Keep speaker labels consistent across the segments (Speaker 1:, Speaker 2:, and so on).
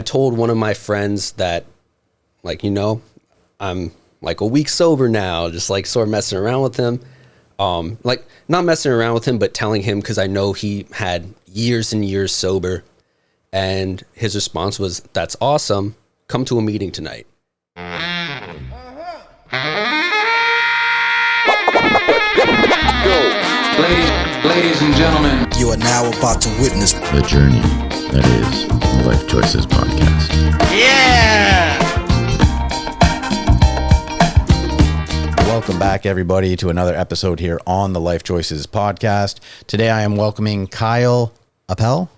Speaker 1: I told one of my friends that, like, I'm like a week sober now, just like sort of messing around with him. Like not messing around with him, but telling him, because I know he had years and years sober. And his response was, "That's awesome. Come to a meeting tonight."
Speaker 2: Ladies and gentlemen,
Speaker 3: you are now about to witness
Speaker 4: the journey that is the Life Choices podcast.
Speaker 3: Yeah!
Speaker 5: Welcome back, everybody, to another episode here on the Life Choices podcast. Today I am welcoming Kyle Appell.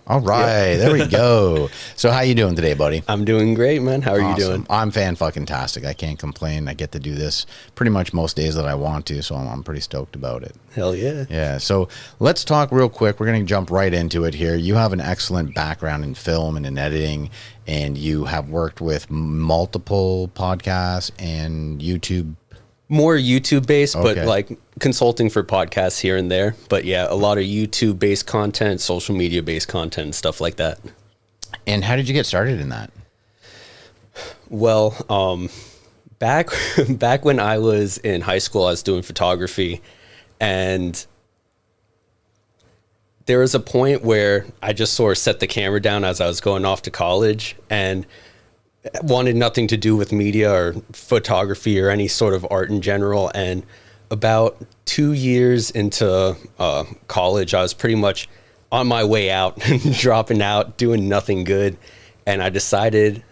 Speaker 5: All right, There we go. So how you doing today, buddy?
Speaker 1: I'm doing great, man. How are
Speaker 5: Awesome.
Speaker 1: you doing?
Speaker 5: I'm fan-fucking-tastic. I can't complain. I get to do this pretty much most days that I want to, so I'm pretty stoked about it.
Speaker 1: Hell yeah.
Speaker 5: Yeah, so let's talk real quick. We're going to jump right into it here. You have an excellent background in film and in editing, and you have worked with multiple podcasts and YouTube.
Speaker 1: More YouTube based,
Speaker 5: Okay.
Speaker 1: but like consulting for podcasts here and there. But yeah, a lot of YouTube based content, social media based content, stuff like that.
Speaker 5: And how did you get started in that?
Speaker 1: Well, back when I was in high school, I was doing photography, and there was a point where I just sort of set the camera down as I was going off to college and wanted nothing to do with media or photography or any sort of art in general. And about 2 years into college, I was pretty much on my way out, dropping out, doing nothing good. And I decided,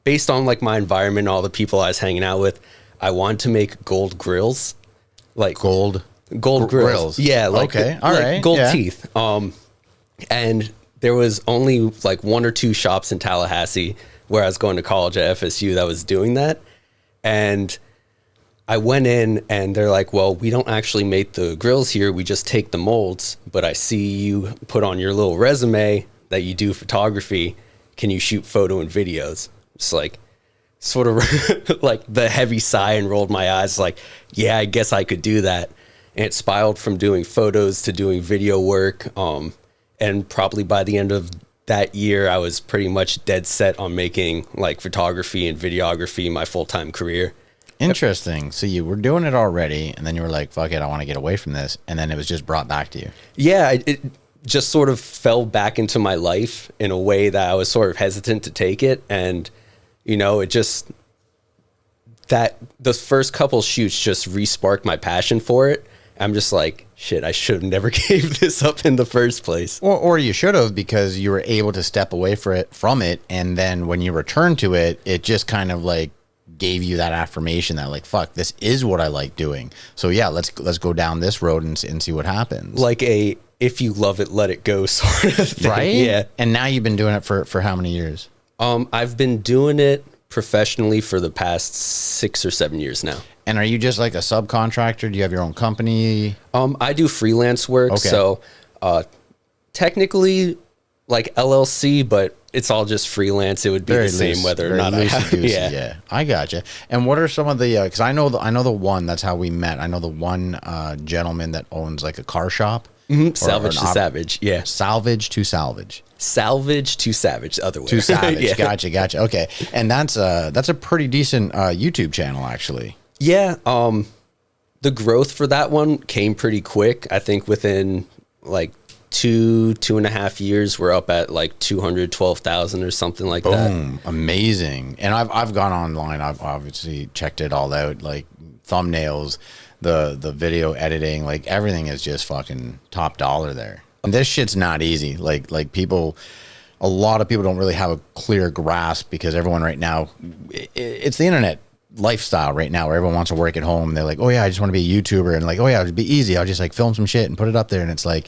Speaker 1: based on like my environment, all the people I was hanging out with, I wanted to make gold grills, like gold grills. Yeah. Like,
Speaker 5: okay. All
Speaker 1: like
Speaker 5: right.
Speaker 1: Gold
Speaker 5: yeah.
Speaker 1: teeth. And there was only like one or two shops in Tallahassee where I was going to college at FSU that was doing that. And I went in and they're like, "Well, we don't actually make the grills here. We just take the molds. But I see you put on your little resume that you do photography. Can you shoot photo and videos?" It's like sort of like the heavy sigh and rolled my eyes like, yeah, I guess I could do that. And it spiraled from doing photos to doing video work. And probably by the end of that year, I was pretty much dead set on making like photography and videography my full-time career.
Speaker 5: Interesting. So you were doing it already, and then you were like, fuck it, I want to get away from this. And then it was just brought back to you.
Speaker 1: Yeah, it just sort of fell back into my life in a way that I was sort of hesitant to take it. And, it just, that the first couple shoots just re-sparked my passion for it. I'm just like, shit, I should have never gave this up in the first place.
Speaker 5: Or you should have, because you were able to step away from it. And then when you returned to it, it just kind of like gave you that affirmation that like, fuck, this is what I like doing. So yeah, let's go down this road and see what happens.
Speaker 1: Like a, if you love it, let it go sort of thing.
Speaker 5: Right?
Speaker 1: Yeah.
Speaker 5: And now you've been doing it for how many years?
Speaker 1: I've been doing it professionally for the past 6 or 7 years now.
Speaker 5: And are you just like a subcontractor? Do you have your own company?
Speaker 1: I do freelance work.
Speaker 5: Okay.
Speaker 1: So technically like LLC, but it's all just freelance. It would be the same whether or not I have.
Speaker 5: Yeah, I gotcha. And what are some of the? Because I know the one. That's how we met. I know the one gentleman that owns like a car shop.
Speaker 1: Mm-hmm. Salvage to Savage. Yeah.
Speaker 5: Salvage to Salvage.
Speaker 1: Salvage to Savage. The other way.
Speaker 5: To Savage.
Speaker 1: Yeah.
Speaker 5: Gotcha. Okay. And that's a pretty decent YouTube channel, actually.
Speaker 1: Yeah. The growth for that one came pretty quick. I think within like 2.5 years, we're up at like 212,000 or something like that.
Speaker 5: Boom. Amazing. And I've gone online. I've obviously checked it all out. Like thumbnails, the video editing, like everything is just fucking top dollar there. And this shit's not easy. Like a lot of people don't really have a clear grasp, because everyone right now, it's the internet lifestyle right now where everyone wants to work at home. They're like, oh yeah, I just want to be a YouTuber, and like, oh yeah, it'd be easy. I'll just like film some shit and put it up there. And it's like,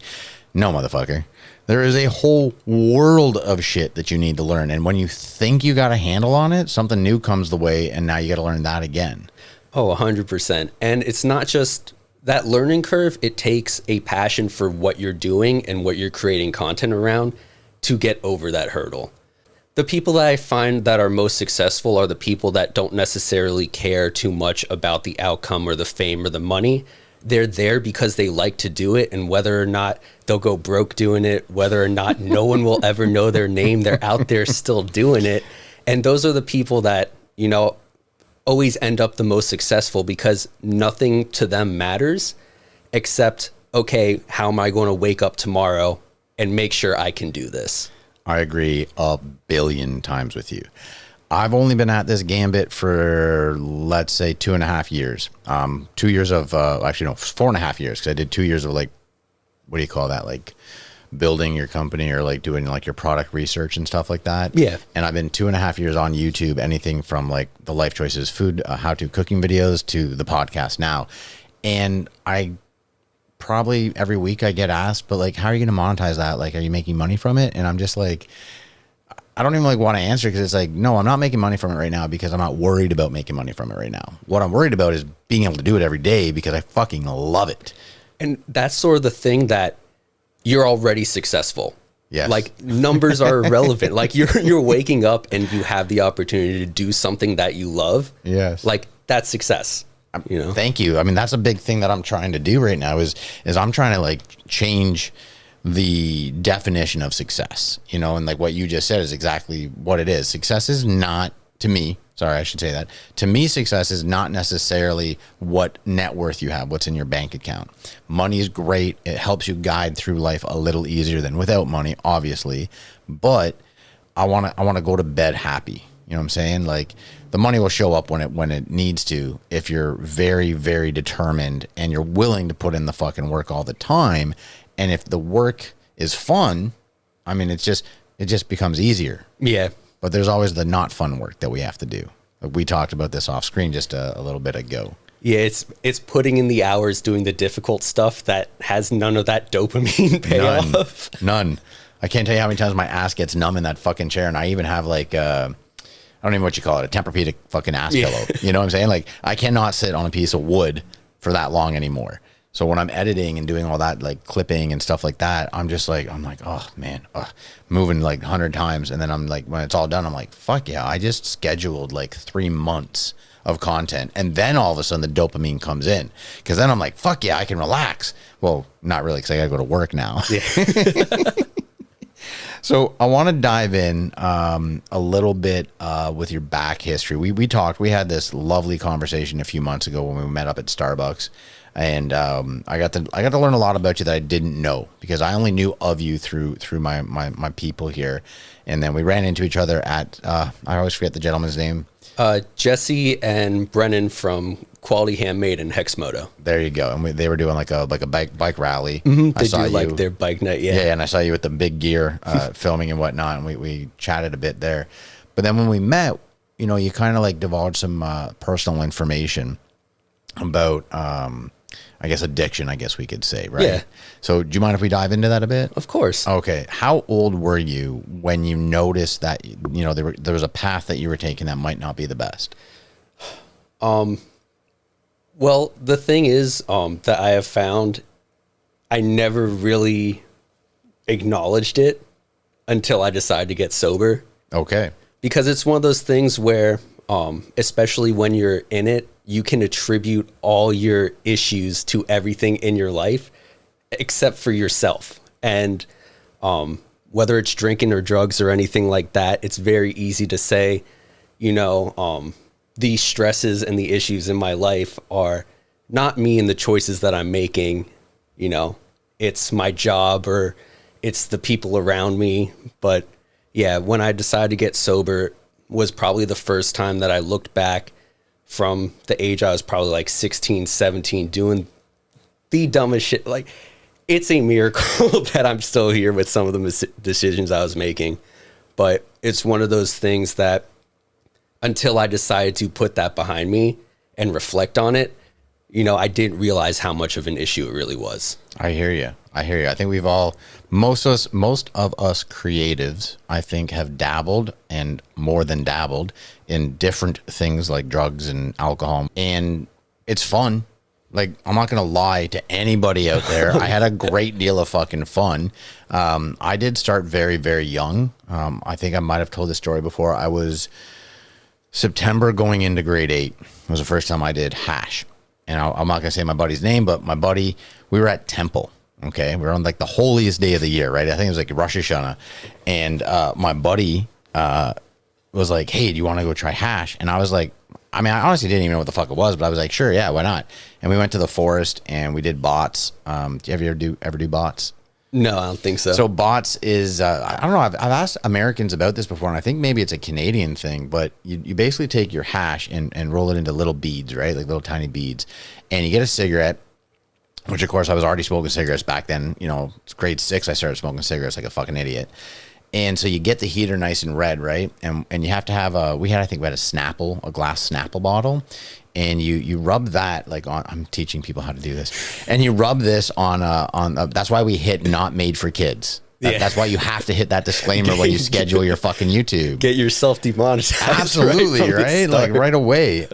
Speaker 5: no, motherfucker. There is a whole world of shit that you need to learn. And when you think you got a handle on it, something new comes the way, and now you got to learn that again.
Speaker 1: Oh, 100%. And it's not just that learning curve. It takes a passion for what you're doing and what you're creating content around to get over that hurdle. The people that I find that are most successful are the people that don't necessarily care too much about the outcome or the fame or the money. they're there because they like to do it, and whether or not they'll go broke doing it, whether or not no one will ever know their name, they're out there still doing it. And those are the people that, you know, always end up the most successful, because nothing to them matters except, okay, how am I going to wake up tomorrow and make sure I can do this?
Speaker 5: I agree 1,000,000,000 times with you. I've only been at this gambit for, let's say, 2.5 years. 2 years of, actually, no, 4.5 years, because I did 2 years of, like, what do you call that? Like building your company, or like doing like your product research and stuff like that.
Speaker 1: Yeah.
Speaker 5: And I've been 2.5 years on YouTube, anything from like the Lyfe Choyces food, how-to cooking videos to the podcast now. And I probably every week I get asked, but like, how are you going to monetize that? Like, are you making money from it? And I'm just like, I don't even like want to answer, because it's like, no, I'm not making money from it right now, because I'm not worried about making money from it right now. What I'm worried about is being able to do it every day, because I fucking love it.
Speaker 1: And that's sort of the thing, that you're already successful.
Speaker 5: Yes.
Speaker 1: Like, numbers are irrelevant. Like, you're waking up and you have the opportunity to do something that you love.
Speaker 5: Yes.
Speaker 1: Like, that's success. You know?
Speaker 5: Thank you. I mean, that's a big thing that I'm trying to do right now is I'm trying to like change the definition of success, you know, and like what you just said is exactly what it is. Success is not, to me, sorry, I should say that. To me, success is not necessarily what net worth you have, what's in your bank account. Money is great. It helps you guide through life a little easier than without money, obviously. But I want to go to bed happy. You know what I'm saying? Like, the money will show up when it needs to, if you're very, very determined and you're willing to put in the fucking work all the time. And if the work is fun, I mean, it just becomes easier.
Speaker 1: Yeah.
Speaker 5: But there's always the not fun work that we have to do. Like, we talked about this off screen just a little bit ago.
Speaker 1: Yeah, it's putting in the hours doing the difficult stuff that has none of that dopamine payoff.
Speaker 5: None. I can't tell you how many times my ass gets numb in that fucking chair, and I even have like I don't even know what you call it, a Tempur-Pedic fucking ass pillow. You know what I'm saying? Like, I cannot sit on a piece of wood for that long anymore. So when I'm editing and doing all that, like clipping and stuff like that, I'm like, oh man, moving like 100 times. And then I'm like, when it's all done, I'm like, fuck yeah, I just scheduled like 3 months of content. And then all of a sudden the dopamine comes in, because then I'm like, fuck yeah, I can relax. Well, not really, because I got to go to work now. Yeah. So I want to dive in a little bit with your back history. We had this lovely conversation a few months ago when we met up at Starbucks. And I got to learn a lot about you that I didn't know, because I only knew of you through my people here. And then we ran into each other at I always forget the gentleman's name.
Speaker 1: Jesse and Brennan from Quality Handmade and Hexmoto.
Speaker 5: There you go. And they were doing like a bike rally.
Speaker 1: Mm-hmm. They do like their bike night. Yeah.
Speaker 5: Yeah. And I saw you with the big gear filming and whatnot. And we chatted a bit there. But then when we met, you know, you kind of like divulged some personal information about I guess addiction, I guess we could say, right?
Speaker 1: Yeah.
Speaker 5: So do you mind if we dive into that a bit?
Speaker 1: Of course.
Speaker 5: Okay. How old were you when you noticed that, you know, there was a path that you were taking that might not be the best?
Speaker 1: Well, the thing is that I have found, I never really acknowledged it until I decided to get sober.
Speaker 5: Okay.
Speaker 1: Because it's one of those things where, especially when you're in it, you can attribute all your issues to everything in your life except for yourself. And whether it's drinking or drugs or anything like that, it's very easy to say, you know, the stresses and the issues in my life are not me and the choices that I'm making. You know, it's my job or it's the people around me. But yeah, when I decided to get sober was probably the first time that I looked back from the age I was probably like 16, 17, doing the dumbest shit. Like, it's a miracle that I'm still here with some of the decisions I was making. But it's one of those things that until I decided to put that behind me and reflect on it, you know, I didn't realize how much of an issue it really was.
Speaker 5: I hear you. I think we've all, most of us creatives, I think, have dabbled and more than dabbled in different things like drugs and alcohol. And it's fun. Like, I'm not going to lie to anybody out there. I had a great deal of fucking fun. I did start very, very young. I think I might have told this story before. I was September going into grade 8. It was the first time I did hash. and I'm not gonna say my buddy's name, but my buddy, we were at Temple. Okay, we were on like the holiest day of the year, right? I think it was like Rosh Hashanah, and my buddy was like, "Hey, do you want to go try hash?" And I was like, I mean, I honestly didn't even know what the fuck it was, but I was like, "Sure, yeah, why not?" And we went to the forest and we did bots. Do you ever do bots?
Speaker 1: No, I don't think so.
Speaker 5: So bots is I don't know. I've asked Americans about this before, and I think maybe it's a Canadian thing. But you basically take your hash and roll it into little beads, right? Like little tiny beads, and you get a cigarette. Which of course I was already smoking cigarettes back then. You know, it's grade 6. I started smoking cigarettes like a fucking idiot. And so you get the heater nice and red, right? And you have to have I think we had a Snapple, a glass Snapple bottle. And you rub that like on, I'm teaching people how to do this. And you rub this on that's why we hit not made for kids. That's why you have to hit that disclaimer when you schedule your fucking YouTube.
Speaker 1: Get yourself demonetized.
Speaker 5: Absolutely, right? Like right away.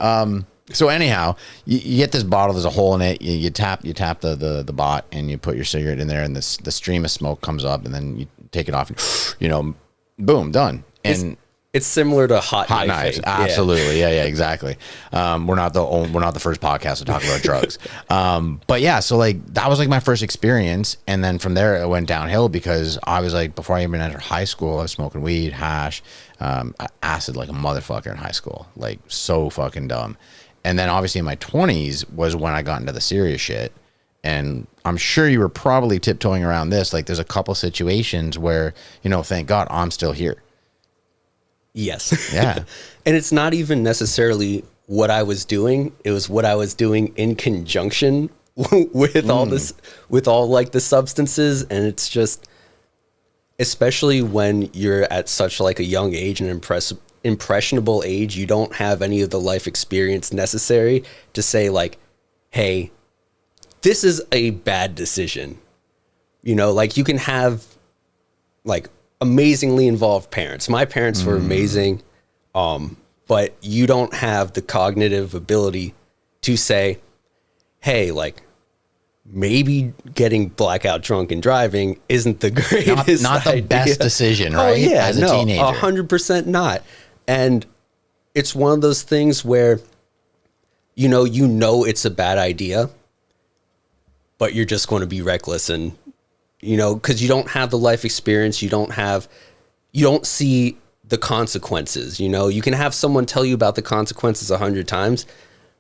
Speaker 5: So anyhow, you get this bottle, there's a hole in it, you tap the bot and you put your cigarette in there and the stream of smoke comes up and then you take it off and, you know, boom, done. And
Speaker 1: it's similar to hot
Speaker 5: knives. Absolutely. Yeah, exactly. We're not the first podcast to talk about drugs. But yeah, so like that was like my first experience. And then from there it went downhill because I was like, before I even entered high school, I was smoking weed, hash, acid like a motherfucker in high school, like so fucking dumb. And then obviously in my 20s was when I got into the serious shit. And I'm sure you were probably tiptoeing around this. Like there's a couple situations where, you know, thank God I'm still here.
Speaker 1: Yes.
Speaker 5: Yeah.
Speaker 1: And it's not even necessarily what I was doing. It was what I was doing in conjunction with all this, with all like the substances. And it's just, especially when you're at such like a young age and impressionable age, you don't have any of the life experience necessary to say like, hey, this is a bad decision. You know, like you can have like amazingly involved parents. My parents were amazing. But you don't have the cognitive ability to say, hey, like maybe getting blackout drunk and driving isn't the greatest
Speaker 5: not the best decision, right?
Speaker 1: Oh yeah,
Speaker 5: as a teenager.
Speaker 1: 100% not. And it's one of those things where, you know, it's a bad idea, but you're just going to be reckless and, you know, because you don't have the life experience. You don't see the consequences. You know, you can have someone tell you about the consequences 100 times,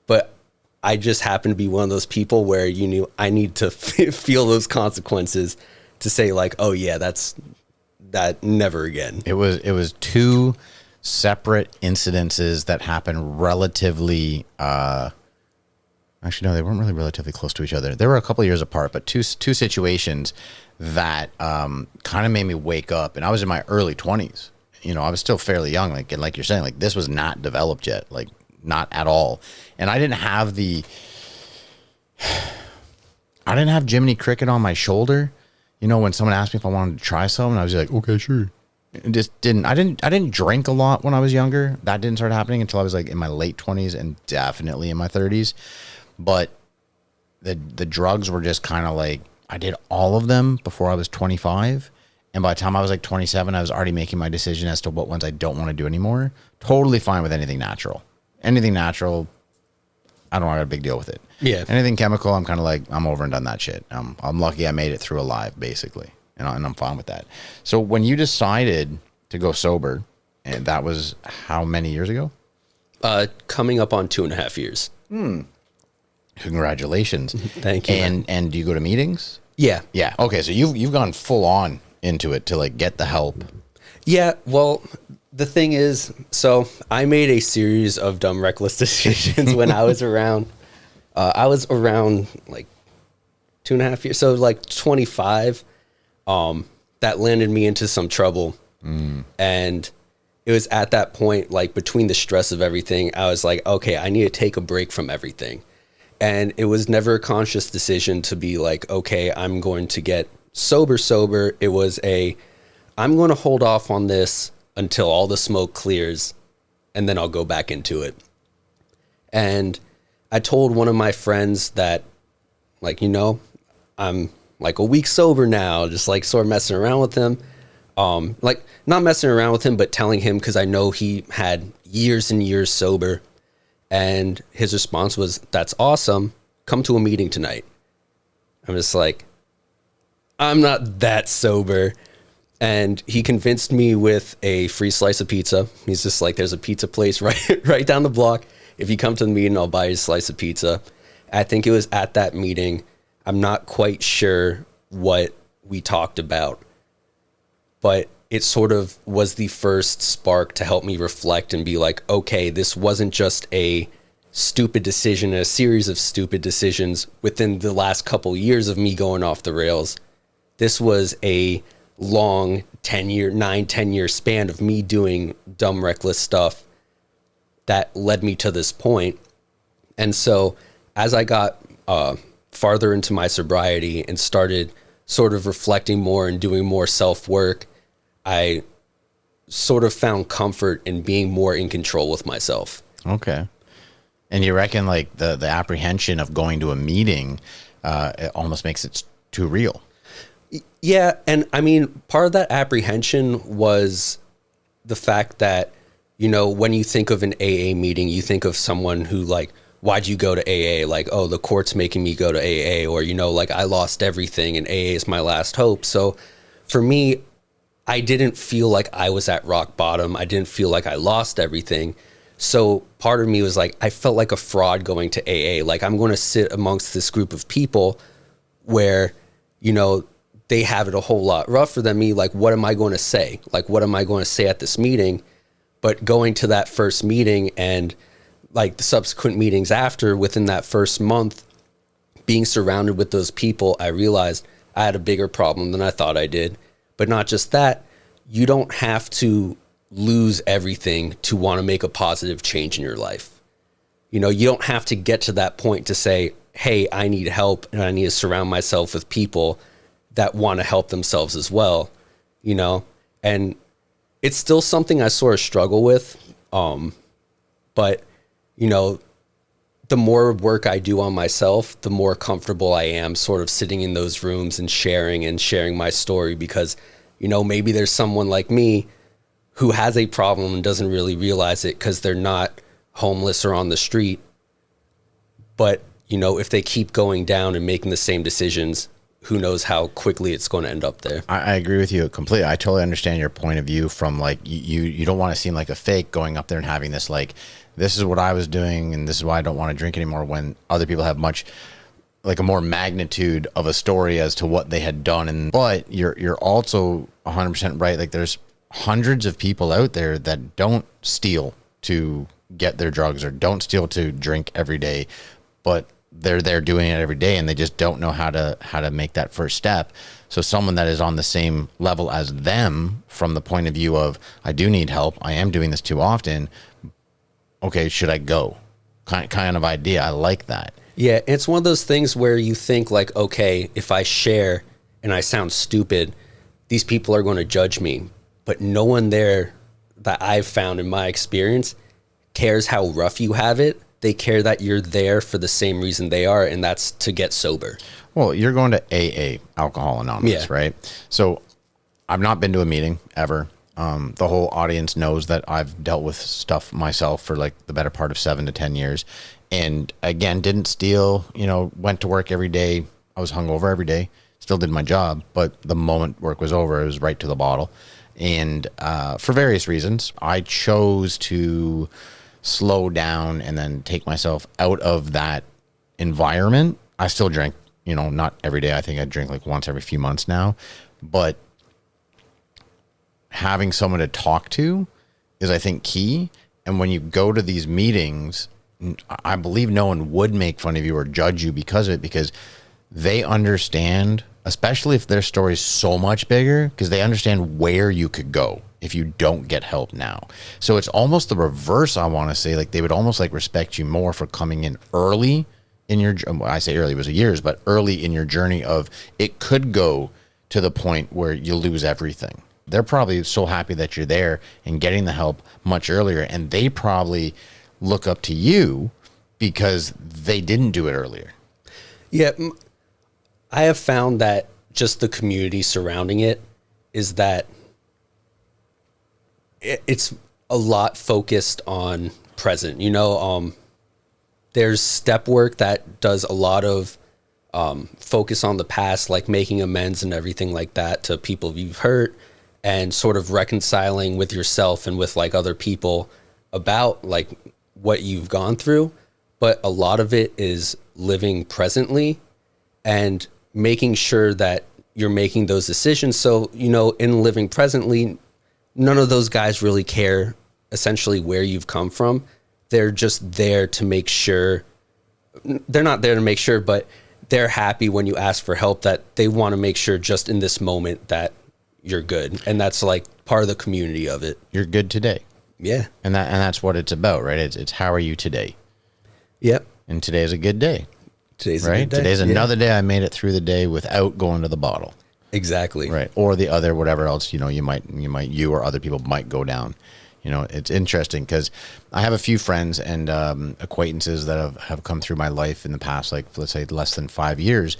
Speaker 1: but I just happen to be one of those people where I need to feel those consequences to say like, oh yeah, that never again.
Speaker 5: It was two separate incidences that happened relatively, actually no, they weren't really relatively close to each other. They were a couple of years apart, but two situations that kind of made me wake up. And I was in my early 20s. You know, I was still fairly young, like you're saying, like this was not developed yet, like not at all. And I didn't have Jiminy Cricket on my shoulder. You know, when someone asked me if I wanted to try something, I was like, okay, sure. I didn't drink a lot when I was younger. That didn't start happening until I was like in my late 20s and definitely in my 30s. But the drugs were just kind of like, I did all of them before I was 25. And by the time I was like 27, I was already making my decision as to what ones I don't want to do anymore. Totally fine with anything natural. Anything natural, I don't have a big deal with it.
Speaker 1: Yeah.
Speaker 5: Anything chemical, I'm kind of like, I'm over and done that shit. I'm lucky I made it through alive, basically. And I'm fine with that. So when you decided to go sober, and that was how many years ago?
Speaker 1: Coming up on 2.5 years.
Speaker 5: Congratulations.
Speaker 1: Thank you.
Speaker 5: And do you go to meetings?
Speaker 1: Yeah.
Speaker 5: Yeah. Okay. So you've gone full on into it to like get the help.
Speaker 1: Yeah. Well, the thing is, so I made a series of dumb, reckless decisions when I was around like 2.5 years. So like 25, that landed me into some trouble. And it was at that point, like between the stress of everything, I was like, okay, I need to take a break from everything. And it was never a conscious decision to be like, okay, I'm going to get sober. It was I'm going to hold off on this until all the smoke clears and then I'll go back into it. And I told one of my friends that, like, you know, I'm like a week sober now, just like sort of messing around with him. Like not messing around with him, but telling him, because I know he had years and years sober. And his response was, that's awesome. come to a meeting tonight. I'm just like, I'm not that sober. And he convinced me with a free slice of pizza. He's just like, there's a pizza place right down the block. If you come to the meeting, I'll buy you a slice of pizza. I think it was at that meeting. I'm not quite sure what we talked about, but it sort of was the first spark to help me reflect and be like, okay, this wasn't just a stupid decision, a series of stupid decisions within the last couple years of me going off the rails. This was a long 10 year span of me doing dumb, reckless stuff that led me to this point. And so as I got farther into my sobriety and started sort of reflecting more and doing more self-work, I sort of found comfort in being more in control with myself.
Speaker 5: Okay. And you reckon like the apprehension of going to a meeting, it almost makes it too real.
Speaker 1: Yeah. And I mean, part of that apprehension was the fact that, you know, when you think of an AA meeting, you think of someone who like, why'd you go to AA? Like, oh, the court's making me go to AA, or, you know, like I lost everything and AA is my last hope. So for me, I didn't feel like I was at rock bottom. I didn't feel like I lost everything. So part of me was like, I felt like a fraud going to AA. Like, I'm going to sit amongst this group of people where, you know, they have it a whole lot rougher than me. Like, what am I going to say? Like, what am I going to say at this meeting? But going to that first meeting and like the subsequent meetings after, within that first month, being surrounded with those people, I realized I had a bigger problem than I thought I did. But not just that, you don't have to lose everything to want to make a positive change in your life. You know, you don't have to get to that point to say, hey, I need help and I need to surround myself with people that want to help themselves as well, you know? And it's still something I sort of struggle with. But, you know, the more work I do on myself, the more comfortable I am sort of sitting in those rooms and sharing my story, because, you know, maybe there's someone like me who has a problem and doesn't really realize it because they're not homeless or on the street. But, you know, if they keep going down and making the same decisions, who knows how quickly it's going to end up there.
Speaker 5: I agree with you completely. I totally understand your point of view from like, you don't want to seem like a fake going up there and having this, like, this is what I was doing and this is why I don't want to drink anymore, when other people have much like a more magnitude of a story as to what they had done. And, but you're also 100% right. Like, there's hundreds of people out there that don't steal to get their drugs or don't steal to drink every day, but they're there doing it every day and they just don't know how to make that first step. So someone that is on the same level as them, from the point of view of, I do need help, I am doing this too often, okay, should I go? Kind of idea. I like that.
Speaker 1: Yeah, it's one of those things where you think like, okay, if I share and I sound stupid, these people are going to judge me. But no one there that I've found in my experience cares how rough you have it. They care that you're there for the same reason they are, and that's to get sober.
Speaker 5: Well, you're going to AA, Alcohol Anonymous,
Speaker 1: Yeah.
Speaker 5: right? So I've not been to a meeting ever. The whole audience knows that I've dealt with stuff myself for like the better part of 7 to 10 years. And again, didn't steal, you know, went to work every day. I was hungover every day, still did my job, but the moment work was over, it was right to the bottle. And for various reasons, I chose to slow down and then take myself out of that environment. I still drink, you know, not every day. I think I drink like once every few months now, but having someone to talk to is, I think, key. And when you go to these meetings, I believe no one would make fun of you or judge you because of it, because they understand, especially if their story is so much bigger, because they understand where you could go if you don't get help now. So it's almost the reverse, I want to say. Like, they would almost like respect you more for coming in early in your, I say early, it was years, but early in your journey of, it could go to the point where you lose everything. They're probably so happy that you're there and getting the help much earlier. And they probably look up to you because they didn't do it earlier.
Speaker 1: Yeah. I have found that just the community surrounding it is that it's a lot focused on present, you know, there's step work that does a lot of focus on the past, like making amends and everything like that to people you've hurt, and sort of reconciling with yourself and with like other people about like what you've gone through. But a lot of it is living presently and making sure that you're making those decisions. So, you know, in living presently, none of those guys really care essentially where you've come from. They're just there to make sure. They're not there to make sure, but they're happy when you ask for help, that they want to make sure just in this moment that you're good. And that's like part of the community of it.
Speaker 5: You're good today.
Speaker 1: Yeah.
Speaker 5: And that's what it's about, right? It's how are you today?
Speaker 1: Yep.
Speaker 5: And today's a good day.
Speaker 1: Today's
Speaker 5: right?
Speaker 1: a good day.
Speaker 5: Today's another day I made it through the day without going to the bottle.
Speaker 1: Exactly.
Speaker 5: Right. Or the other, whatever else, you know, you or other people might go down. You know, it's interesting because I have a few friends and acquaintances that have come through my life in the past, like, let's say less than 5 years,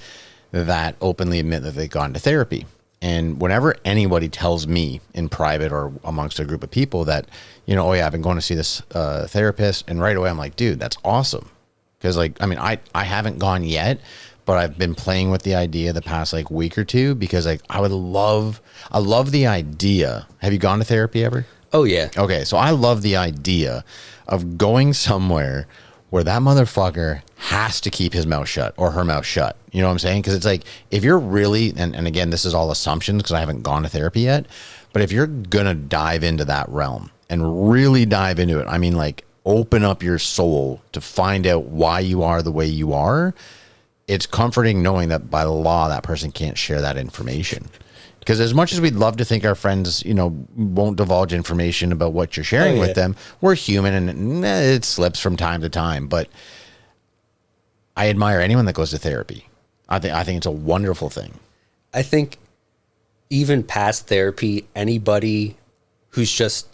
Speaker 5: that openly admit that they've gone to therapy. And whenever anybody tells me in private or amongst a group of people that, you know, oh yeah, I've been going to see this therapist, and right away I'm like, dude, that's awesome. Because like, I mean, I haven't gone yet, but I've been playing with the idea the past like week or two, because like I love the idea. Have you gone to therapy ever?
Speaker 1: Oh yeah.
Speaker 5: Okay, so I love the idea of going somewhere where that motherfucker has to keep his mouth shut or her mouth shut. You know what I'm saying? Because it's like, if you're really, and again, this is all assumptions because I haven't gone to therapy yet, but if you're going to dive into that realm and really dive into it, I mean, like, open up your soul to find out why you are the way you are, it's comforting knowing that by law, that person can't share that information. Because as much as we'd love to think our friends, you know, won't divulge information about what you're sharing with them, we're human and it slips from time to time. But I admire anyone that goes to therapy. I think it's a wonderful thing.
Speaker 1: I think even past therapy, anybody who's just,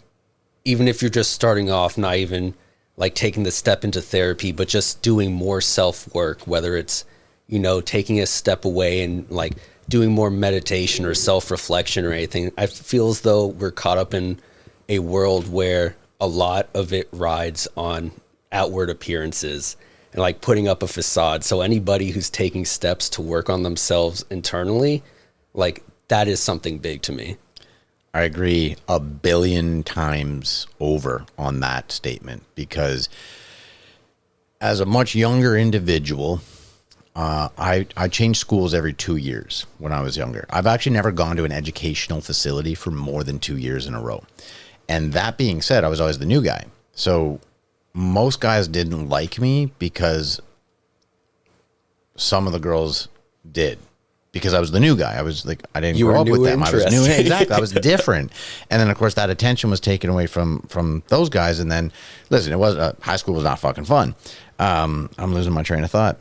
Speaker 1: even if you're just starting off, not even like taking the step into therapy, but just doing more self-work, whether it's, you know, taking a step away and like doing more meditation or self-reflection or anything. I feel as though we're caught up in a world where a lot of it rides on outward appearances and like putting up a facade. So anybody who's taking steps to work on themselves internally, like, that is something big to me.
Speaker 5: I agree 1 billion times over on that statement, because as a much younger individual, I changed schools every 2 years when I was younger. I've actually never gone to an educational facility for more than 2 years in a row. And that being said, I was always the new guy. So most guys didn't like me because some of the girls did. Because I was the new guy. I was like, I didn't grow up with them. I was new. Exactly. I was different. And then, of course, that attention was taken away from those guys. And then, listen, it was high school was not fucking fun. I'm losing my train of thought.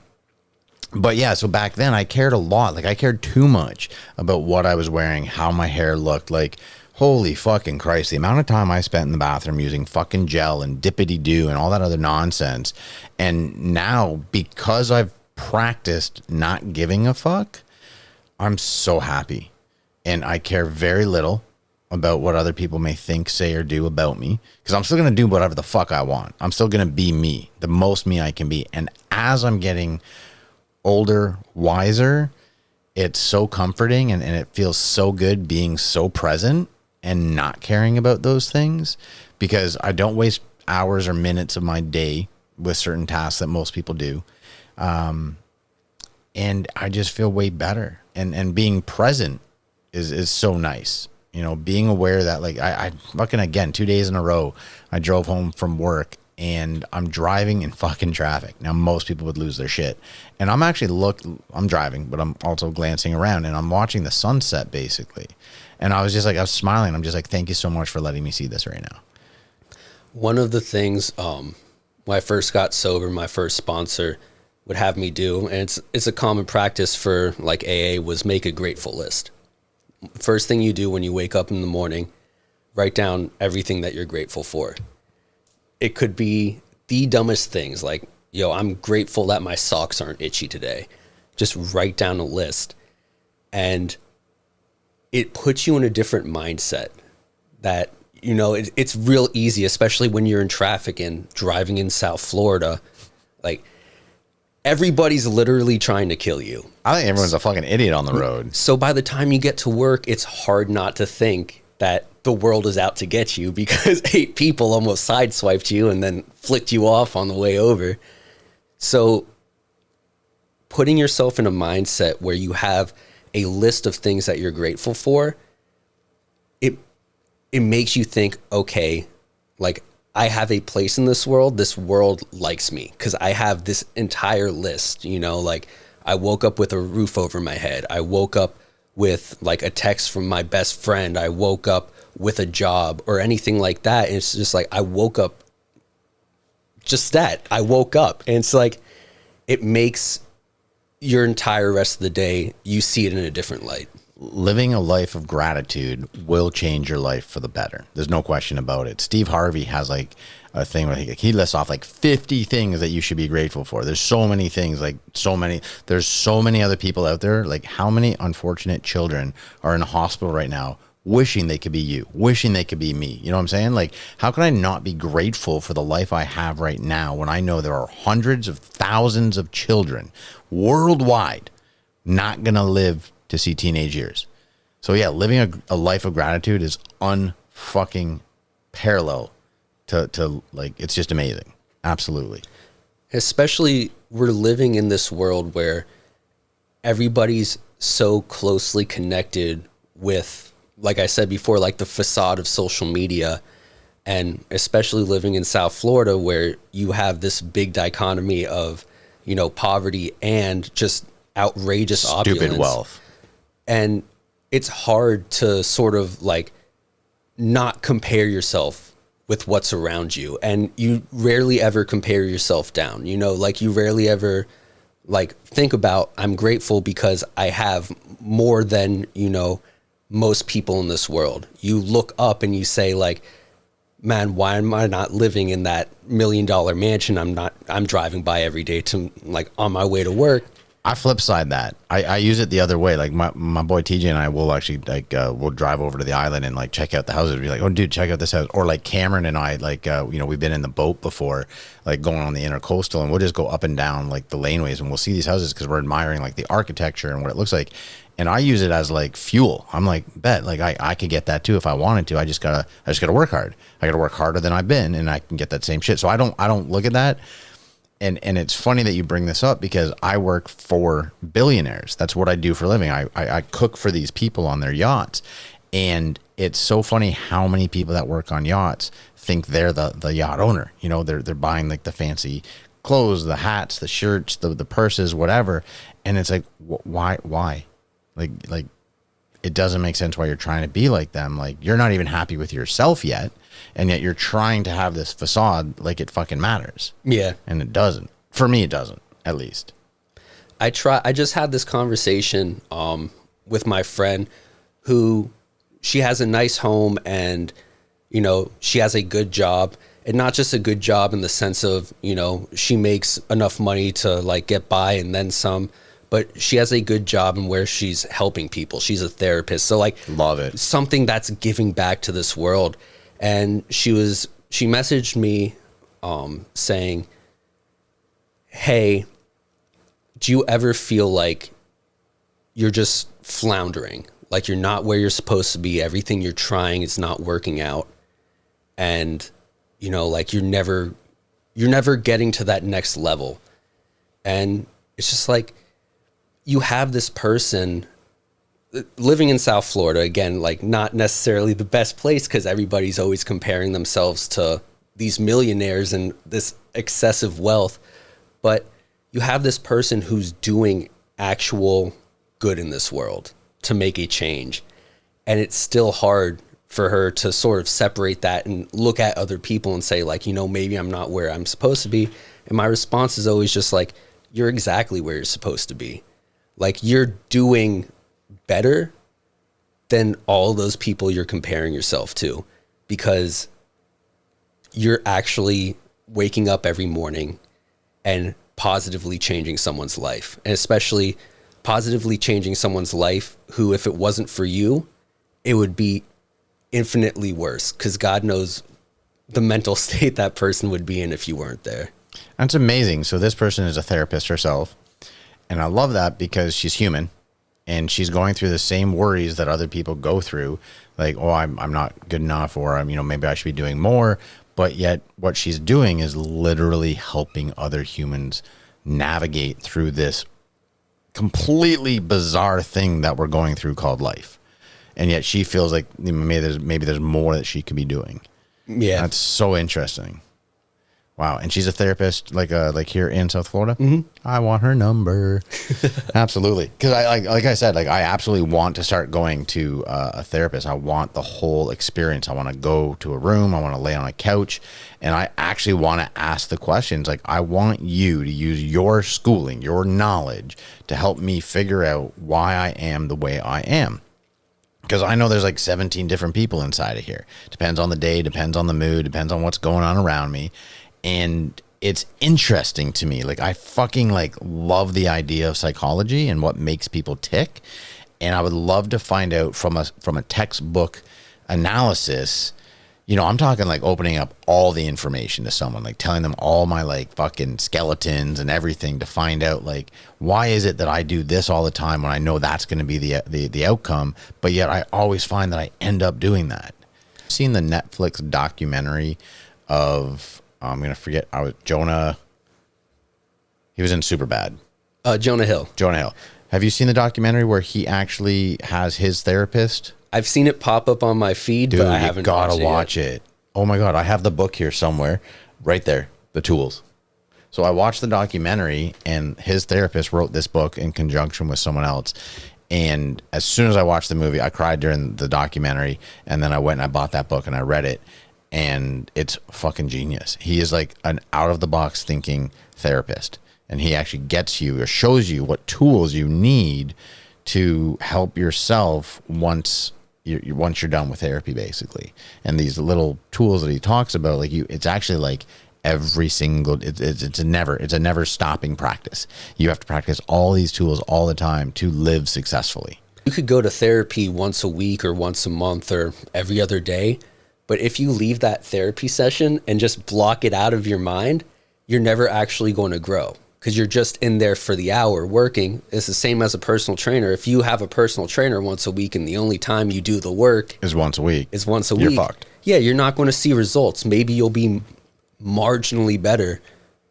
Speaker 5: But yeah, so back then I cared a lot. Like, I cared too much about what I was wearing, how my hair looked. Like, holy fucking Christ, the amount of time I spent in the bathroom using fucking gel and dippity-doo and all that other nonsense. And now, because I've practiced not giving a fuck, I'm so happy. And I care very little about what other people may think, say, or do about me, because I'm still going to do whatever the fuck I want. I'm still going to be me, the most me I can be. And as I'm getting older, wiser, it's so comforting and it feels so good being so present and not caring about those things, because I don't waste hours or minutes of my day with certain tasks that most people do. And I just feel way better. And being present is so nice. You know, being aware that, like, I fucking, again, 2 days in a row, I drove home from work and I'm driving in fucking traffic. Now, most people would lose their shit. And I'm driving, but I'm also glancing around and I'm watching the sunset, basically. And I was just like, I was smiling. I'm just like, thank you so much for letting me see this right now.
Speaker 1: One of the things, when I first got sober, my first sponsor would have me do, and it's a common practice for like AA, was make a grateful list. First thing you do when you wake up in the morning, write down everything that you're grateful for. It could be the dumbest things, like, yo, I'm grateful that my socks aren't itchy today. Just write down a list. And it puts you in a different mindset that, you know, it's real easy, especially when you're in traffic and driving in South Florida. Like, everybody's literally trying to kill you.
Speaker 5: I think everyone's a fucking idiot on the road.
Speaker 1: So by the time you get to work, it's hard not to think that the world is out to get you because 8 people almost sideswiped you and then flicked you off on the way over. So putting yourself in a mindset where you have a list of things that you're grateful for, it makes you think, okay, like I have a place in this world. This world likes me because I have this entire list, you know, like I woke up with a roof over my head. I woke up with like a text from my best friend. I woke up with a job or anything like that. And it's just like, I woke up just that. I woke up, and it's like, it makes your entire rest of the day, you see it in a different light.
Speaker 5: Living a life of gratitude will change your life for the better. There's no question about it. Steve Harvey has like a thing where he lists off like 50 things that you should be grateful for. There's so many things, there's so many other people out there. Like, how many unfortunate children are in a hospital right now wishing they could be you, wishing they could be me. You know what I'm saying? Like, how can I not be grateful for the life I have right now when I know there are hundreds of thousands of children worldwide not going to live to see teenage years? So yeah, living a life of gratitude is unfucking parallel to like, it's just amazing. Absolutely.
Speaker 1: Especially we're living in this world where everybody's so closely connected with, like I said before, like the facade of social media, and especially living in South Florida where you have this big dichotomy of, you know, poverty and just outrageous opulence.
Speaker 5: Stupid wealth.
Speaker 1: And it's hard to sort of like not compare yourself with what's around you. And you rarely ever compare yourself down, you know, like you rarely ever like think about, I'm grateful because I have more than, you know, most people in this world. You look up and you say like, man, why am I not living in that $1 million mansion I'm driving by every day to like on my way to work?
Speaker 5: I flip side that. I use it the other way. Like my boy TJ and I will actually like we'll drive over to the island and like check out the houses. Be like, oh dude, check out this house. Or like Cameron and I, like you know, we've been in the boat before, like going on the intercoastal, and we'll just go up and down like the laneways and we'll see these houses because we're admiring like the architecture and what it looks like. And I use it as like fuel. I'm like, bet, like I could get that too if I wanted to. I just gotta work hard. I gotta work harder than I've been, and I can get that same shit. So I don't look at that. And it's funny that you bring this up because I work for billionaires. That's what I do for a living. I cook for these people on their yachts. And it's so funny how many people that work on yachts think they're the yacht owner. You know, they're buying like the fancy clothes, the hats, the shirts, the purses, whatever. And it's like, why? Like it doesn't make sense why you're trying to be like them. Like, you're not even happy with yourself yet. And yet you're trying to have this facade like it fucking matters.
Speaker 1: Yeah.
Speaker 5: And it doesn't. For me, it doesn't, at least.
Speaker 1: I just had this conversation with my friend who, she has a nice home and, you know, she has a good job, and not just a good job in the sense of, you know, she makes enough money to like get by and then some, but she has a good job in where she's helping people. She's a therapist. So like,
Speaker 5: love it.
Speaker 1: Something that's giving back to this world. And she messaged me saying, hey, do you ever feel like you're just floundering? Like you're not where you're supposed to be. Everything you're trying is not working out. And, you know, like you're never getting to that next level. And it's just like, you have this person living in South Florida, again, like not necessarily the best place because everybody's always comparing themselves to these millionaires and this excessive wealth. But you have this person who's doing actual good in this world to make a change. And it's still hard for her to sort of separate that and look at other people and say like, you know, maybe I'm not where I'm supposed to be. And my response is always just like, you're exactly where you're supposed to be. Like, you're doing better than all those people you're comparing yourself to, because you're actually waking up every morning and positively changing someone's life, and especially positively changing someone's life who, if it wasn't for you, it would be infinitely worse, because God knows the mental state that person would be in if you weren't there.
Speaker 5: That's amazing. So this person is a therapist herself. And I love that because she's human and she's going through the same worries that other people go through. Like, oh, I'm not good enough, or I'm, maybe I should be doing more. But yet what she's doing is literally helping other humans navigate through this completely bizarre thing that we're going through called life. And yet she feels like maybe there's more that she could be doing.
Speaker 1: Yeah.
Speaker 5: That's so interesting. Wow. And she's a therapist like here in South Florida.
Speaker 1: Mm-hmm.
Speaker 5: I want her number. Absolutely. Because like I said, I absolutely want to start going to a therapist. I want the whole experience. I want to go to a room. I want to lay on a couch, and I actually want to ask the questions. Like, I want you to use your schooling, your knowledge to help me figure out why I am the way I am. Because I know there's like 17 different people inside of here. Depends on the day, depends on the mood, depends on what's going on around me. And it's interesting to me. Like, I fucking love the idea of psychology and what makes people tick. And I would love to find out from a textbook analysis. I'm talking like opening up all the information to someone, like telling them all my fucking skeletons and everything to find out why is it that I do this all the time when I know that's going to be the outcome, but yet I always find that I end up doing that. I've seen the Netflix documentary of I'm going to forget. Jonah. He was in Superbad.
Speaker 1: Jonah Hill.
Speaker 5: Jonah Hill. Have you seen the documentary where he actually has his therapist?
Speaker 1: I've seen it pop up on my feed,
Speaker 5: Dude,
Speaker 1: but I haven't
Speaker 5: watch it. Oh my God. I have the book here somewhere. Right there. The Tools. So I watched the documentary, and his therapist wrote this book in conjunction with someone else. And as soon as I watched the movie, I cried during the documentary. And then I went and I bought that book and I read it. And it's fucking genius. He is like an out-of-the-box thinking therapist. And he actually gets you or shows you what tools you need to help yourself once you're done with therapy, basically. And these little tools that he talks about, it's actually like every single, it's a never stopping practice. You have to practice all these tools all the time to live successfully.
Speaker 1: You could go to therapy once a week or once a month or every other day. But if you leave that therapy session and just block it out of your mind, you're never actually going to grow because you're just in there for the hour working. It's the same as a personal trainer. If you have a personal trainer once a week and the only time you do the work
Speaker 5: is once a week,
Speaker 1: you're
Speaker 5: fucked.
Speaker 1: Yeah, you're not going to see results. Maybe you'll be marginally better,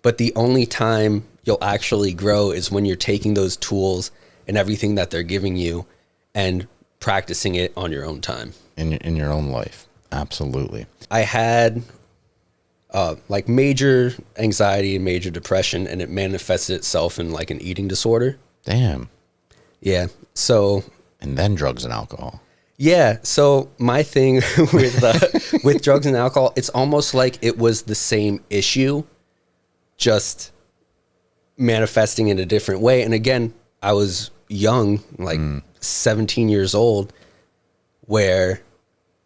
Speaker 1: but the only time you'll actually grow is when you're taking those tools and everything that they're giving you and practicing it on your own time.
Speaker 5: In your own life. Absolutely.
Speaker 1: I had major anxiety and major depression, and it manifested itself in an eating disorder.
Speaker 5: Damn.
Speaker 1: Yeah. So.
Speaker 5: And then drugs and alcohol.
Speaker 1: Yeah. So my thing with drugs and alcohol, it's almost like it was the same issue, just manifesting in a different way. And again, I was young, 17 years old, where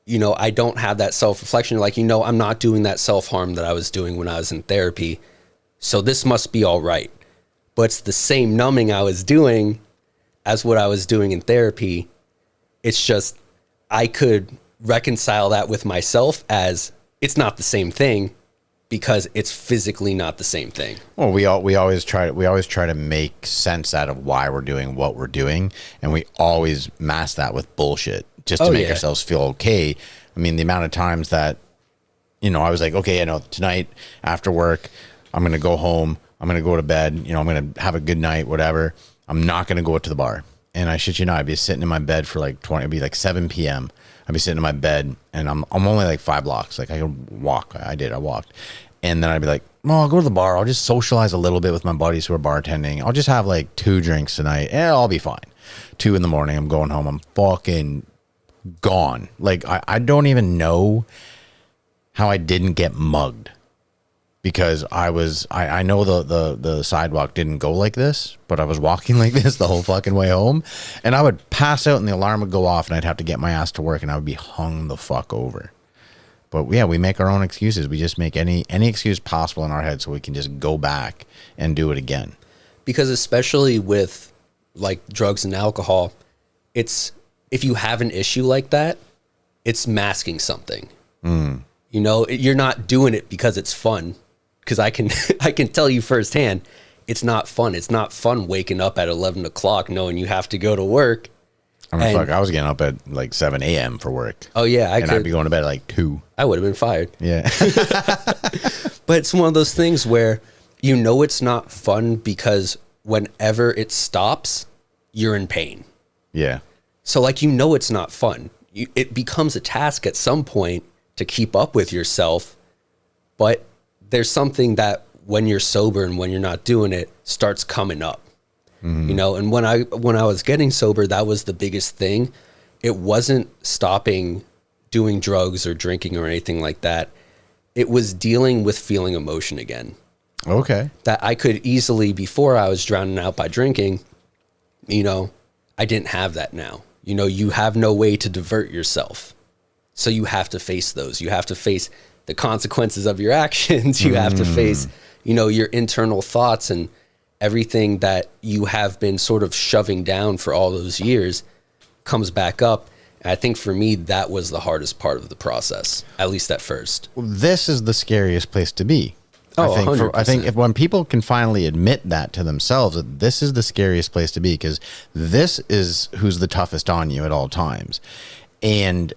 Speaker 1: I don't have that self-reflection. I'm not doing that self-harm that I was doing when I was in therapy. So this must be all right. But it's the same numbing I was doing as what I was doing in therapy. It's just, I could reconcile that with myself as it's not the same thing because it's physically not the same thing.
Speaker 5: Well, we always try to make sense out of why we're doing what we're doing. And we always mask that with bullshit. Just to make ourselves feel okay. I mean, the amount of times that, I was like, okay, tonight after work, I'm going to go home. I'm going to go to bed. I'm going to have a good night, whatever. I'm not going to go to the bar. And I shit you not, I'd be sitting in my bed for it'd be 7 p.m. I'd be sitting in my bed and I'm only 5 blocks. I could walk. I walked. And then I'd be like, well, I'll go to the bar. I'll just socialize a little bit with my buddies who are bartending. I'll just have 2 drinks tonight and I'll be fine. 2 in the morning, I'm going home. I'm fucking gone. I don't even know how I didn't get mugged because I know the sidewalk didn't go like this, but I was walking like this the whole fucking way home, and I would pass out and the alarm would go off and I'd have to get my ass to work and I would be hung the fuck over. But yeah, we make our own excuses. We just make any excuse possible in our head so we can just go back and do it again. Because
Speaker 1: especially with drugs and alcohol, it's, if you have an issue like that, it's masking something. You're not doing it because it's fun. because I can I can tell you firsthand, it's not fun. It's not fun waking up at 11 o'clock knowing you have to go to work.
Speaker 5: I mean, fuck, I was getting up at like 7 a.m. for work.
Speaker 1: Oh yeah,
Speaker 5: I'd be going to bed at like 2.
Speaker 1: I would have been fired.
Speaker 5: Yeah.
Speaker 1: But it's one of those things where you know it's not fun because whenever it stops, you're in pain.
Speaker 5: Yeah.
Speaker 1: So like, you know, it's not fun. It becomes a task at some point to keep up with yourself, but there's something that when you're sober and when you're not doing it starts coming up, you know? And when I was getting sober, that was the biggest thing. It wasn't stopping doing drugs or drinking or anything like that. It was dealing with feeling emotion again.
Speaker 5: Okay.
Speaker 1: That I could easily, before I was drowning out by drinking, you know, I didn't have that now. You know, you have no way to divert yourself. So you have to face those. You have to face the consequences of your actions. You have to face, you know, your internal thoughts and everything that you have been sort of shoving down for all those years comes back up. And I think for me, that was the hardest part of the process, at least at first.
Speaker 5: This is the scariest place to be.
Speaker 1: Oh,
Speaker 5: I think
Speaker 1: 100%.
Speaker 5: if when people can finally admit that to themselves, that this is the scariest place to be, because this is who's the toughest on you at all times. And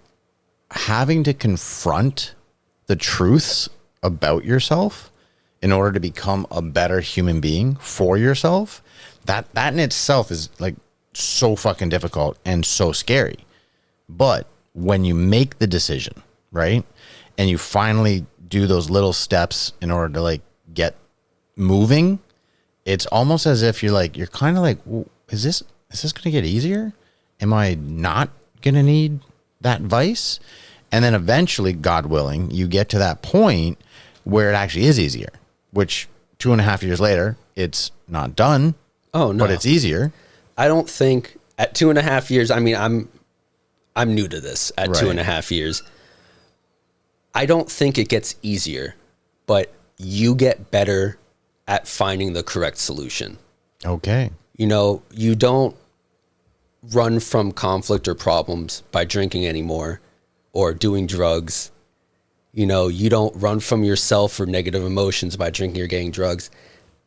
Speaker 5: having to confront the truths about yourself in order to become a better human being for yourself, that in itself is like so fucking difficult and so scary. But when you make the decision, right, and you finally do those little steps in order to like get moving, it's almost as if you're kind of like, is this going to get easier? Am I not going to need that vice? And then eventually, God willing, you get to that point where it actually is easier, which 2.5 years later, it's not done.
Speaker 1: Oh, no.
Speaker 5: But it's easier.
Speaker 1: I don't think at 2.5 years, I mean, I'm new to this at
Speaker 5: Right.
Speaker 1: 2.5 years. I don't think it gets easier, but you get better at finding the correct solution.
Speaker 5: Okay.
Speaker 1: You know, you don't run from conflict or problems by drinking anymore or doing drugs. You know, you don't run from yourself or negative emotions by drinking or getting drugs.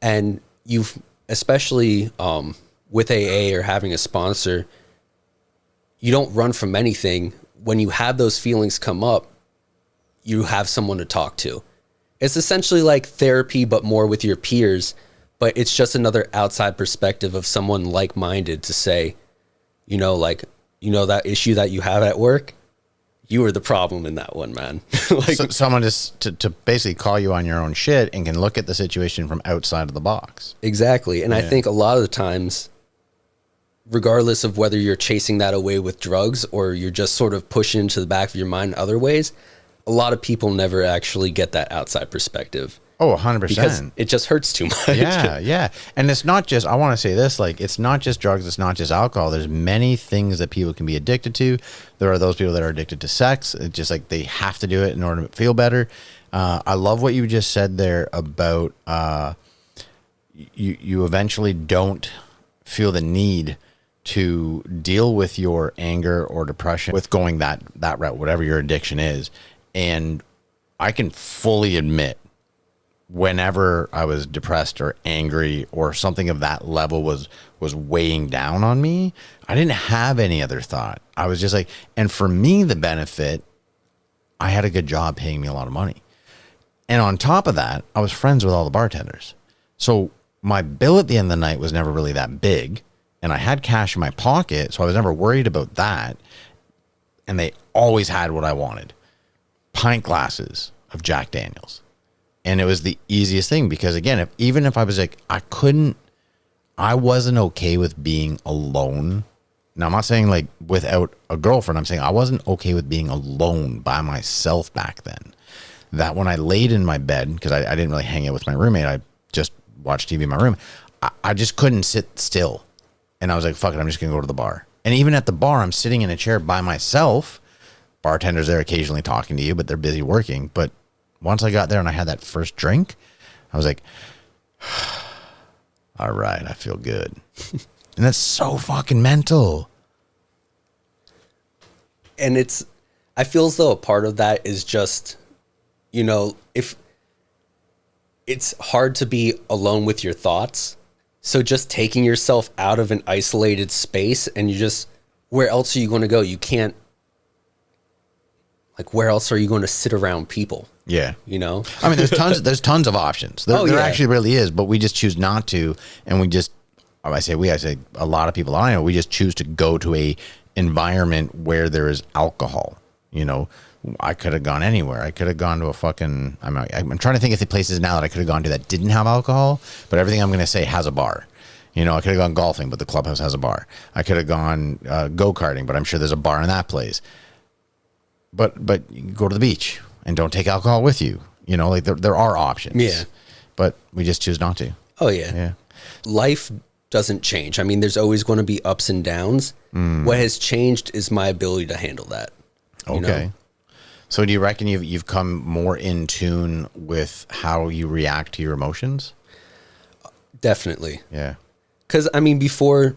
Speaker 1: And you've, especially with AA or having a sponsor, you don't run from anything. When you have those feelings come up, you have someone to talk to. It's essentially like therapy, but more with your peers. But it's just another outside perspective of someone like-minded to say, you know, like, you know, that issue that you have at work, you were the problem in that one, man. Like,
Speaker 5: So someone just to basically call you on your own shit and can look at the situation from outside of the box.
Speaker 1: exactly. And I think a lot of the times, regardless of whether you're chasing that away with drugs or you're just sort of pushing into the back of your mind in other ways, a lot of people never actually get that outside perspective.
Speaker 5: Oh, 100%.
Speaker 1: Because it just hurts too much.
Speaker 5: Yeah. And it's not just, I want to say this, like, it's not just drugs, it's not just alcohol. There's many things that people can be addicted to. There are those people that are addicted to sex. It's just like they have to do it in order to feel better. I love what you just said there about you eventually don't feel the need to deal with your anger or depression with going that route, whatever your addiction is. And I can fully admit, whenever I was depressed or angry or something of that level was weighing down on me, I didn't have any other thought. I was just like, and for me, the benefit, I had a good job paying me a lot of money. And on top of that, I was friends with all the bartenders. So my bill at the end of the night was never really that big. And I had cash in my pocket, so I was never worried about that. And they always had what I wanted. Pint glasses of Jack Daniels. And it was the easiest thing because, again, even if I was like, I wasn't okay with being alone. Now, I'm not saying like without a girlfriend. I'm saying I wasn't okay with being alone by myself back then. That when I laid in my bed, because I didn't really hang out with my roommate, I just watched TV in my room. I just couldn't sit still. And I was like, fuck it, I'm just going to go to the bar. And even at the bar, I'm sitting in a chair by myself. Bartenders there occasionally talking to you, but they're busy working. But once I got there and I had that first drink, I was like, all right, I feel good. And that's so fucking mental.
Speaker 1: And I feel as though a part of that is just, you know, if it's hard to be alone with your thoughts. So just taking yourself out of an isolated space, and where else are you going to go? You can't, like, where else are you going to sit around people?
Speaker 5: Yeah.
Speaker 1: You know?
Speaker 5: I mean, there's tons of options. There actually really is, but we just choose not to. And I say a lot of people I know, we just choose to go to a environment where there is alcohol. You know, I could have gone anywhere. I could have gone to a fucking, I'm trying to think of the places now that I could have gone to that didn't have alcohol, but everything I'm going to say has a bar. You know, I could have gone golfing, but the clubhouse has a bar. I could have gone go-karting, but I'm sure there's a bar in that place. But you go to the beach and don't take alcohol with you. You know, like there are options.
Speaker 1: Yeah.
Speaker 5: But we just choose not to.
Speaker 1: Oh, yeah.
Speaker 5: Yeah.
Speaker 1: Life doesn't change. I mean, there's always going to be ups and downs. What has changed is my ability to handle that.
Speaker 5: Okay. Know? So do you reckon you've come more in tune with how you react to your emotions?
Speaker 1: Definitely.
Speaker 5: Yeah.
Speaker 1: Because, I mean, before,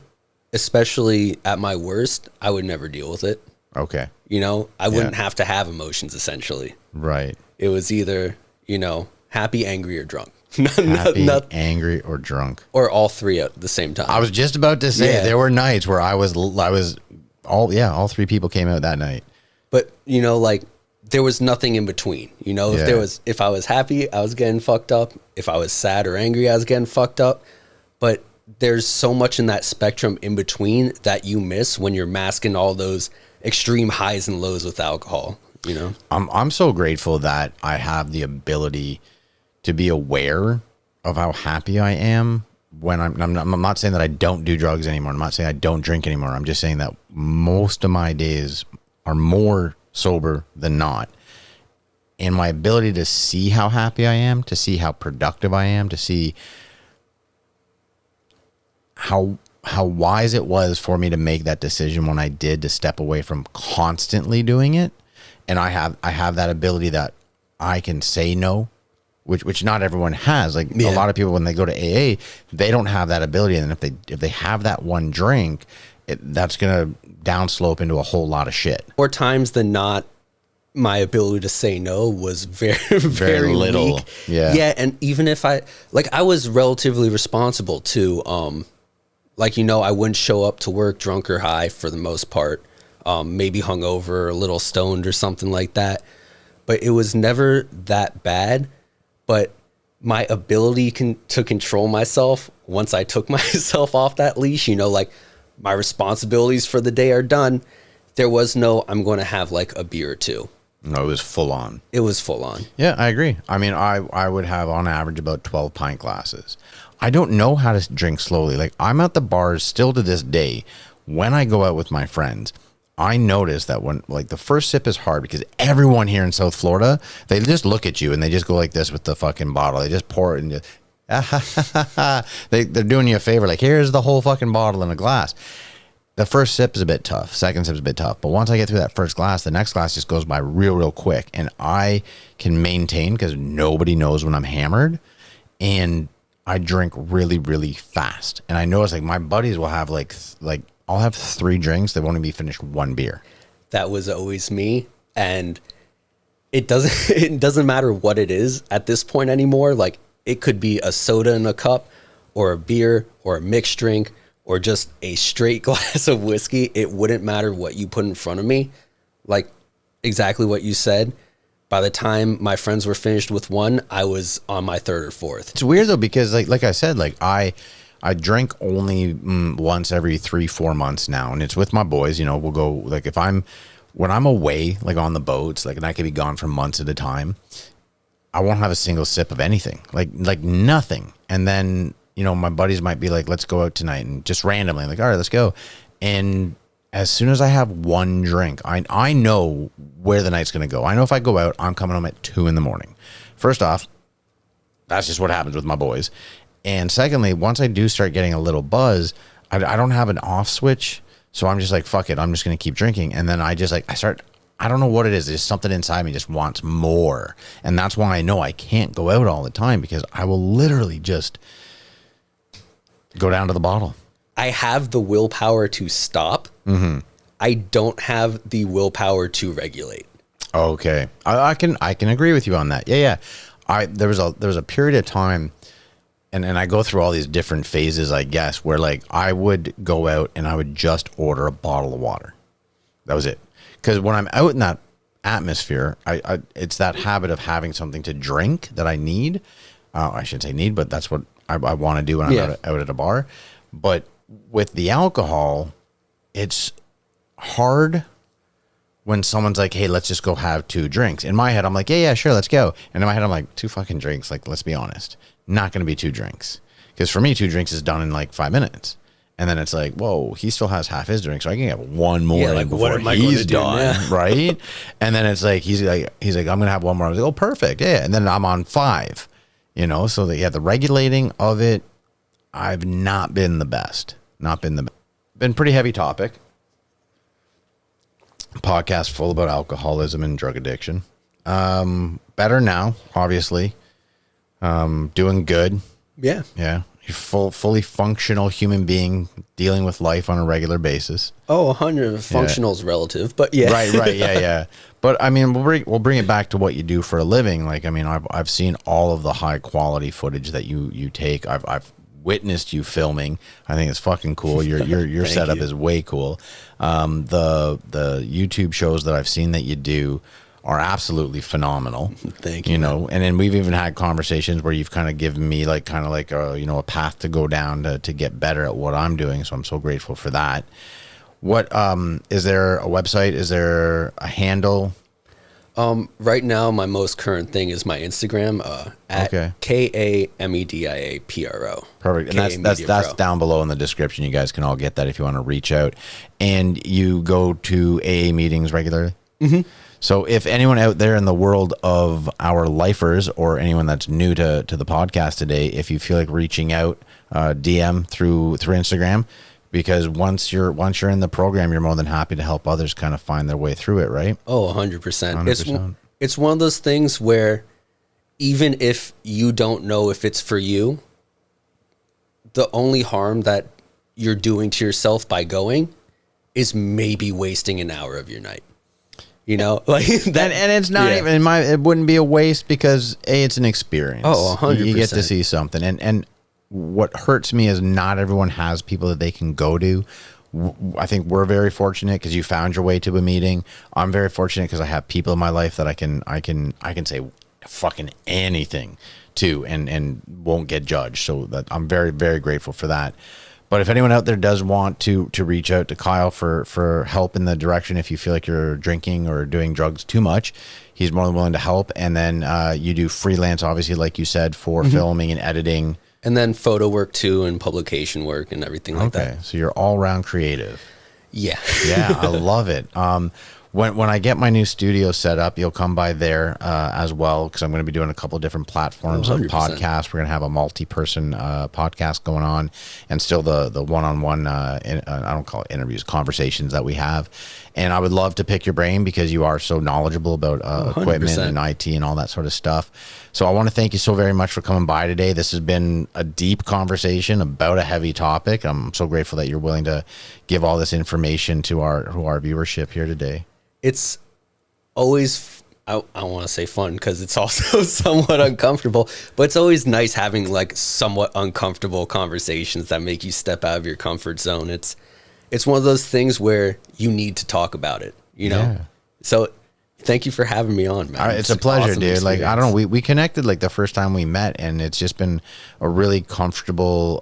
Speaker 1: especially at my worst, I would never deal with it.
Speaker 5: Okay.
Speaker 1: You know, I wouldn't have to have emotions, essentially.
Speaker 5: Right.
Speaker 1: It was either, you know, happy, angry, or drunk.
Speaker 5: Happy, angry, or drunk.
Speaker 1: Or all three at the same time.
Speaker 5: I was just about to say, there were nights where I was all three people came out that night.
Speaker 1: But, you know, like, there was nothing in between. You know, if I was happy, I was getting fucked up. If I was sad or angry, I was getting fucked up. But there's so much in that spectrum in between that you miss when you're masking all those extreme highs and lows with alcohol, you know?
Speaker 5: I'm so grateful that I have the ability to be aware of how happy I am when I'm not saying that I don't do drugs anymore. I'm not saying I don't drink anymore. I'm just saying that most of my days are more sober than not. And my ability to see how happy I am, to see how productive I am, to see how wise it was for me to make that decision when I did, to step away from constantly doing it. And I have that ability that I can say no, which not everyone has. Like a lot of people, when they go to AA, they don't have that ability. And if they have that one drink, that's going to downslope into a whole lot of shit.
Speaker 1: More times than not, my ability to say no was very, very
Speaker 5: little.
Speaker 1: weak.
Speaker 5: Yeah.
Speaker 1: And even if I was relatively responsible too. Like, you know, I wouldn't show up to work drunk or high for the most part. Maybe hungover or a little stoned or something like that. But it was never that bad. But my ability to control myself, once I took myself off that leash, you know, like my responsibilities for the day are done. There was no, I'm going to have like a beer or two.
Speaker 5: No, it was full on.
Speaker 1: It was full on.
Speaker 5: Yeah, I agree. I mean, I would have on average about 12 pint glasses. I don't know how to drink slowly. Like, I'm at the bars still to this day. When I go out with my friends, I notice that when, like, the first sip is hard because everyone here in South Florida, they just look at you and they just go like this with the fucking bottle. They just pour it and just, they're doing you a favor. Like, here's the whole fucking bottle in a glass. The first sip is a bit tough. Second sip is a bit tough. But once I get through that first glass, the next glass just goes by real quick. And I can maintain, because nobody knows when I'm hammered. And I drink really, really fast. And I notice, like, my buddies will have like I'll have 3 drinks. They won't even finish 1 beer.
Speaker 1: That was always me. And it doesn't matter what it is at this point anymore. Like, it could be a soda in a cup or a beer or a mixed drink or just a straight glass of whiskey. It wouldn't matter what you put in front of me. Like, exactly what you said. By the time my friends were finished with one, I was on my 3rd or 4th.
Speaker 5: It's weird though, because like I said, like I drink only once every 3-4 months now, and it's with my boys. You know, we'll go, like, when I'm away, like on the boats, like, and I could be gone for months at a time, I won't have a single sip of anything, like nothing. And then, you know, my buddies might be like, let's go out tonight, and just randomly, like, all right, let's go. And as soon as I have 1 drink, I know where the night's going to go. I know if I go out, I'm coming home at 2 a.m. First off, that's just what happens with my boys. And secondly, once I do start getting a little buzz, I don't have an off switch. So I'm just like, fuck it, I'm just going to keep drinking. And then I don't know what it is. There's something inside me just wants more. And that's why I know I can't go out all the time, because I will literally just go down to the bottle.
Speaker 1: I have the willpower to stop. Mm-hmm. I don't have the willpower to regulate.
Speaker 5: Okay. I can agree with you on that. Yeah. there was a period of time, and I go through all these different phases, I guess, where like I would go out and I would just order a bottle of water. That was it. Because when I'm out in that atmosphere, I it's that habit of having something to drink that I need. I shouldn't say need, but that's what I want to do when I'm out at a bar. But with the alcohol, it's hard when someone's like, hey, let's just go have 2 drinks. In my head, I'm like, yeah, sure, let's go. And in my head, I'm like, 2 fucking drinks. Like, let's be honest. Not going to be 2 drinks. Because for me, 2 drinks is done in like 5 minutes. And then it's like, whoa, he still has half his drink, so I can have one more
Speaker 1: like,
Speaker 5: before he's done, right? And then it's like, he's like, I'm going to have one more. I was like, oh, perfect. Yeah. And then I'm on 5, you know? So the regulating of it, I've not been the best. Been pretty heavy topic. Podcast full about alcoholism and drug addiction. Better now, obviously. Doing good.
Speaker 1: Yeah.
Speaker 5: Yeah. You're fully functional human being dealing with life on a regular basis.
Speaker 1: Oh, 100. Functional is relative, but yeah.
Speaker 5: Right. Yeah. But I mean, we'll bring it back to what you do for a living. Like, I mean, I've seen all of the high quality footage that you take. I've witnessed you filming. I think it's fucking cool. Your setup is way cool. The YouTube shows that I've seen that you do are absolutely phenomenal.
Speaker 1: Thank you.
Speaker 5: You know, and then we've even had conversations where you've kind of given me like a path to go down to get better at what I'm doing. So I'm so grateful for that. What is there a website? Is there a handle?
Speaker 1: Right now, my most current thing is my Instagram at KAMEDIAPRO.
Speaker 5: Perfect, and that's down below in the description. You guys can all get that if you want to reach out. And you go to AA meetings regularly.
Speaker 1: Mm-hmm.
Speaker 5: So if anyone out there in the world of our lifers or anyone that's new to the podcast today, if you feel like reaching out, DM through Instagram, because once you're in the program, you're more than happy to help others kind of find their way through it, right?
Speaker 1: Oh, 100%. It's one of those things where even if you don't know if it's for you, the only harm that you're doing to yourself by going is maybe wasting an hour of your night. You know, like that, and it's not even it wouldn't be a waste because it's an experience.
Speaker 5: Oh, 100%. You get to see something, and what hurts me is not everyone has people that they can go to. I think we're very fortunate because you found your way to a meeting. I'm very fortunate because I have people in my life that I can say fucking anything to and won't get judged. So that I'm very, very grateful for that. But if anyone out there does want to reach out to Kyle for help in the direction, if you feel like you're drinking or doing drugs too much, he's more than willing to help. And then you do freelance, obviously, like you said, for filming and editing.
Speaker 1: And then photo work too, and publication work and everything like that.
Speaker 5: Okay, so you're all around creative.
Speaker 1: Yeah.
Speaker 5: Yeah, I love it. When I get my new studio set up, you'll come by there as well, because I'm going to be doing a couple of different platforms of podcasts. We're going to have a multi-person podcast going on, and still the one-on-one, I don't call it interviews, conversations that we have. And I would love to pick your brain because you are so knowledgeable about equipment and IT and all that sort of stuff. So I want to thank you so very much for coming by today. This has been a deep conversation about a heavy topic. I'm so grateful that you're willing to give all this information to our viewership here today.
Speaker 1: It's always, I want to say fun because it's also somewhat uncomfortable, but it's always nice having like somewhat uncomfortable conversations that make you step out of your comfort zone. It's one of those things where you need to talk about it, you know? Yeah. So thank you for having me on, man.
Speaker 5: It's a pleasure, awesome, dude. Experience. Like, I don't know, we connected like the first time we met, and it's just been a really comfortable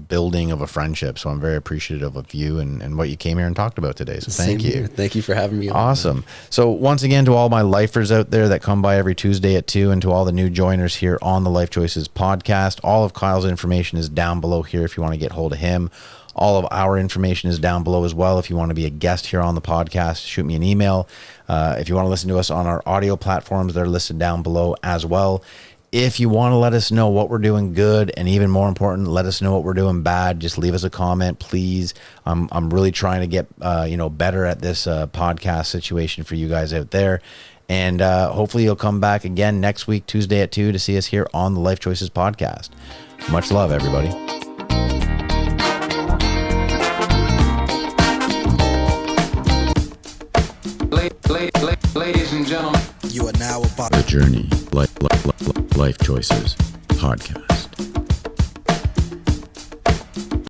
Speaker 5: building of a friendship. So I'm very appreciative of you and what you came here and talked about today. So thank you.
Speaker 1: Here. Thank you for having me on.
Speaker 5: Awesome. Man. So once again, to all my lifers out there that come by every Tuesday at 2, and to all the new joiners here on the Life Choices podcast, all of Kyle's information is down below here if you want to get hold of him. All of our information is down below as well. If you want to be a guest here on the podcast, shoot me an email. If you want to listen to us on our audio platforms, they're listed down below as well. If you want to let us know what we're doing good, and even more important, let us know what we're doing bad, just leave us a comment, please. I'm really trying to get better at this podcast situation for you guys out there. And hopefully you'll come back again next week, Tuesday at 2, to see us here on the Life Choices podcast. Much love, everybody.
Speaker 2: Ladies and gentlemen,
Speaker 3: you are now about to
Speaker 4: journey. Life Choices Podcast.